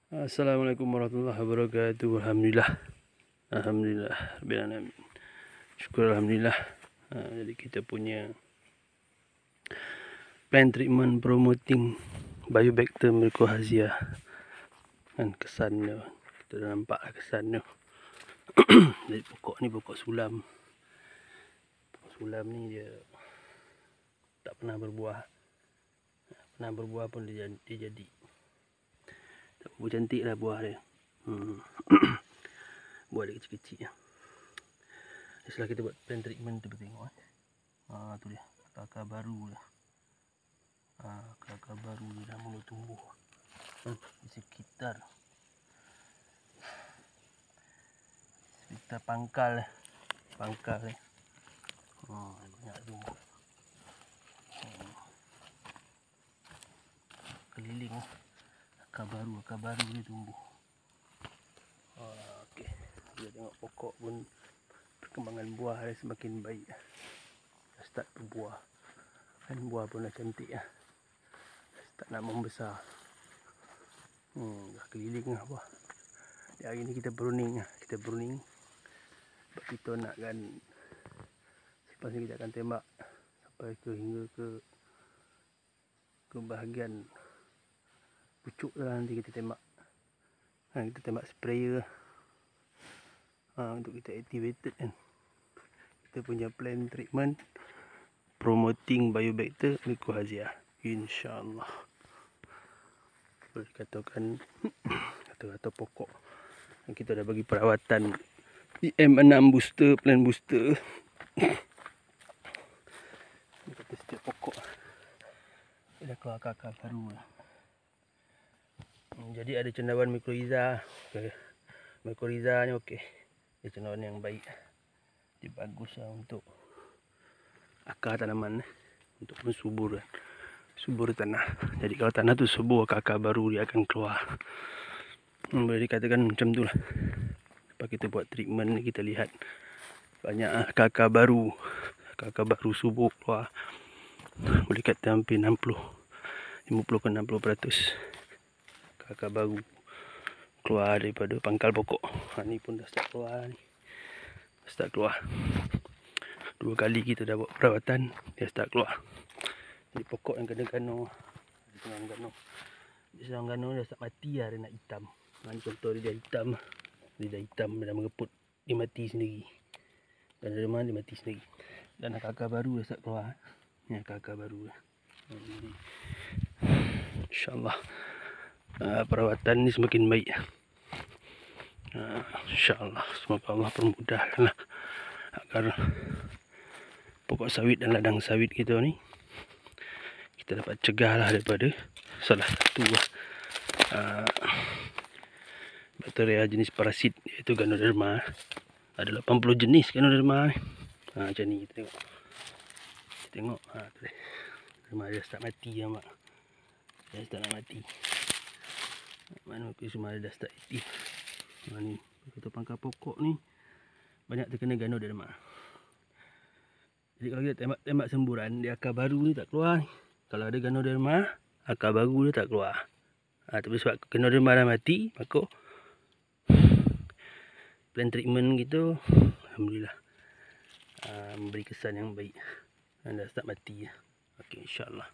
Assalamualaikum warahmatullahi wabarakatuh. Alhamdulillah rabbil alamin. Syukur alhamdulillah. Jadi kita punya plant treatment promoting Biobacter mycorrhizae kan kesannya. Kita dah nampak kesannya. Jadi pokok ni pokok sulam. Pokok sulam ni dia tak pernah berbuah. Pernah berbuah pun dia jadi. Tapi cantik lah buah dia. Buah dia kecil-kecil. Setelah kita buat plant treatment tu tengok. Tu dia. Akar baru dah. Akar baru dia dah mula tumbuh. Di sekitar pangkal dia. Banyak tumbuh. Keliling akar baru dia tumbuh. Okey. Kita tengok pokok pun perkembangan buah dia semakin baik. Dah start berbuah. Kan buah pun dah cantik lah. Dah start nak membesar. Dah keliling lah buah. Hari ni kita pruning lah. Sebab kita nak kan selepas ni kita akan tembak sampai hingga ke bahagian pucuk tu lah nanti kita tembak. Kita tembak sprayer untuk kita activated kan. Kita punya plant treatment promoting Biobacter mycorrhizae, insyaAllah. Boleh katakan kata-kata pokok yang kita dah bagi perawatan PM6 booster, plant booster. Kata setiap pokok dia dah keluar akar baru lah. Jadi ada cendawan mycorrhizae. Mycorrhizae ni okey. Dia cendawan yang baik. Dia bagus lah untuk akar tanaman, untuk mensubur tanah. Jadi kalau tanah tu subur, akar baru dia akan keluar. Boleh dikatakan macam tu lah. Lepas kita buat treatment ni, kita lihat banyak akar baru subur keluar. Boleh kata hampir 50 ke 60% akar baru keluar daripada pangkal pokok. Ni pun dah start keluar ni. Start keluar. 2 kali kita dah buat perawatan, dia start keluar. Jadi pokok yang kena gano, dia dah start mati lah, dia nak hitam. Contoh dia dah hitam. Dia dah mengeput, dia mati sendiri. Dan dari mana dia mati sendiri. Dan akar baru dah start keluar. Ni akar baru lah. InsyaAllah perawatan ni semakin baik. InsyaAllah semoga Allah permudahkanlah agar pokok sawit dan ladang sawit kita ni kita dapat cegahlah daripada salah satu bakteria jenis parasit, iaitu Ganoderma. Ada 80 jenis Ganoderma ni. Macam ni kita tengok. Tu dia. Ganoderma dia start mati lah mak. Dia start nak mati. Mana semua dah start aktif. Ni kita pangkal pokok ni banyak terkena Ganoderma. Jadi kalau kita tembak semburan, dia akar baru ni tak keluar ni. Kalau ada Ganoderma, akar baru dia tak keluar. Tapi sebab Ganoderma dah mati, maka plant treatment kita alhamdulillah memberi kesan yang baik. Dan dah start mati. Okey, insyaAllah.